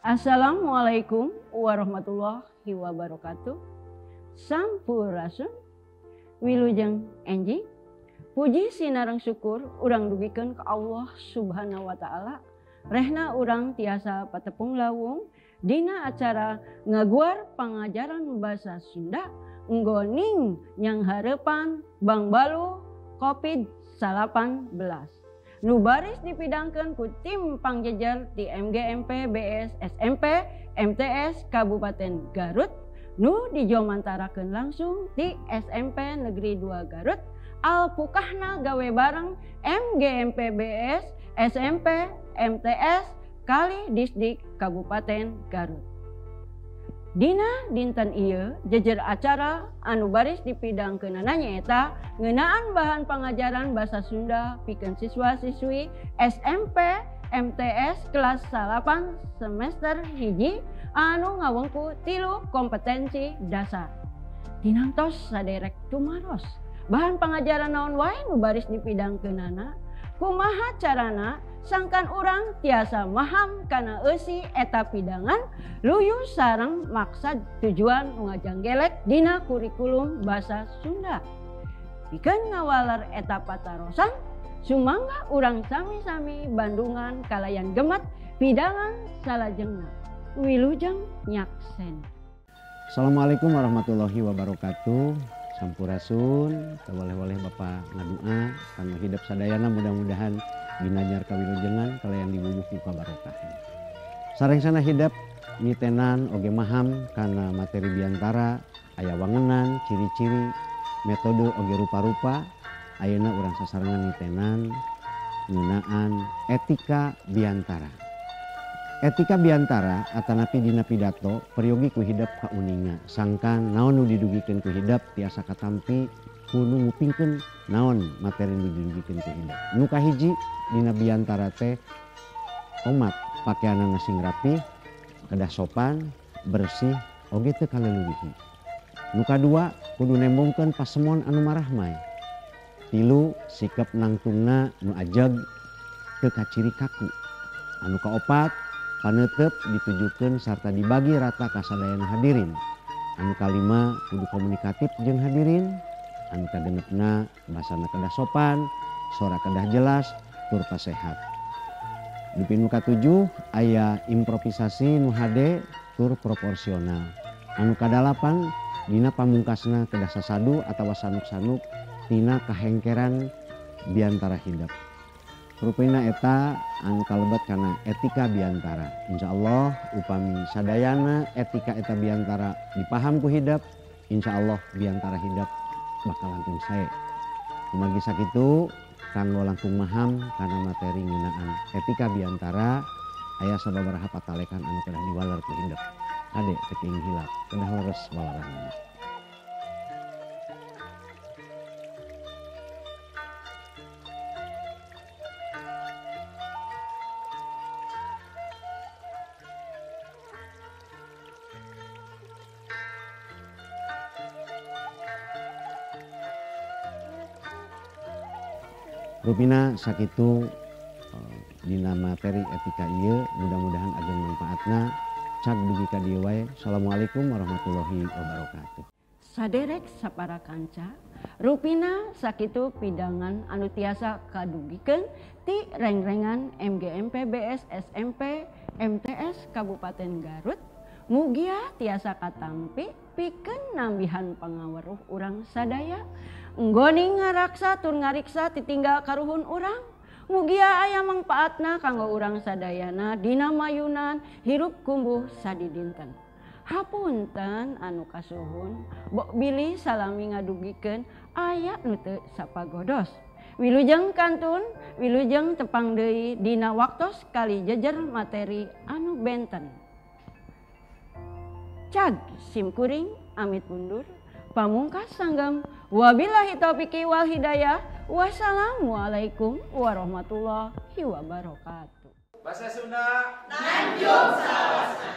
Assalamualaikum warahmatullahi wabarakatuh. Sampurasun, wilujeng enjing. Puji sinareng syukur urang dugikeun ka Allah Subhanahu wa taala. Rehna urang tiasa patepung lawung dina acara ngaguar pangajaran basa Sunda nggoning nyang hareupan Bang Balu COVID-19. Nu baris dipidangkeun ku tim pangjejer di MGMP BS SMP MTS Kabupaten Garut, nu dijomantarakeun langsung di SMP Negeri 2 Garut. Alpukahna gawe bareng MGMP BS SMP MTS Kali Disdik Kabupaten Garut. Dina dinten ieu jejer acara anu baris dipidangkeunana nyaeta ngeunaan bahan pangajaran basa Sunda pikeun siswa-siswi SMP MTS kelas 8 semester 1 anu ngawengku 3 kompetensi dasar. Dinantos saderek tumaros bahan pangajaran naon wae nu baris dipidangkeunana, kumaha carana sangkan urang tiasa maham kana eusi eta pidangan luyu sareng maksad tujuan ngajanggelek dina kurikulum basa Sunda. Pikeun ngawaler eta patarosan sumangga urang sami-sami Bandungan kalayan gemet pidangan salajengna. Wilujeng nyaksen. Assalamualaikum warahmatullahi wabarakatuh. Sampurasun, kawaleh-waleh Bapak ngadua kanggo hidup sadayana mudah-mudahan ginanyar kawilujengan kalayan dibubuh muka barokah. Sarengsana hidup mitenan oge maham kana materi biantara aya wangenan, ciri-ciri, metode oge rupa-rupa. Ayeuna urang sasarengan mitenan ngeunaan etika biantara. Etika biantara atanapi dina pidato peryogi ku hidep kauninga sangkan naon nu didugikeun ku hidep tiasa katampi kudu ngupingkeun naon materi nu didugikeun ku hidep. Nu kahiji dina biantara teh omat pakaianna sing rapih, kedah sopan, bersih, oge teu kaleulihi. Nu kadua kudu nembongkeun pasemon anu marahmai. 3 sikap nangtungna nu ajeg teu kaciri kaku. Anu kaopat paneuteup ditujukeun sarta dibagi rata ka sadayana hadirin. Anu kalima kudu komunikatif jeung hadirin. Anu kagenepna basana kedah sopan, sora kedah jelas, tur pasehat. Di nu katujuh aya improvisasi nu hade tur proporsional. Anu kadalapan dina pamungkasna kedah sasadu atawa sanuk-sanuk tina kahengkeran biantara hidup. Rupina eta anu kalebet kana etika biantara. Insyaallah upami sadayana etika eta biantara dipaham ku hidep, insyaallah biantara hidep bakal langkung sae. Kumargi sakitu kanggo langkung maham kana materi ngeunaan etika biantara aya sababaraha patalekan anu kedah diwaler ku hidep. Ade teu ing hilap, kedah leres walaranna. Rupina sakitu dina materi etika ieu mudah-mudahan ageng manfaatna cag dugi ka dieu wae. Assalamualaikum warahmatullahi wabarakatuh. Saderek sapara kanca, rupina sakitu pidangan anu tiasa kadugikeun ti reng-rengan MGMP BS SMP MTS Kabupaten Garut. Mugia tiasa katampi pikeun nambihan pangaweruh urang sadaya. Nggoning ngaraksa tur ngariksa titinggal karuhun urang. Mugia aya mangpaatna kanggo urang sadayana dina mayunan hirup kumbuh sadidinten. Hapunten anu kasuhun, bok bilih salami ngadugikeun aya nu teu sapagodos. Wilujeng kantun, wilujeng tepang deui dina waktos kali jejer materi anu benten. Cag simkuring amit mundur. Pamungkas sanggam. Wabillahi taufiqi wal hidayah. Wassalamualaikum warahmatullahi wabarakatuh. Bahasa Sunda Nanjung Salawasna.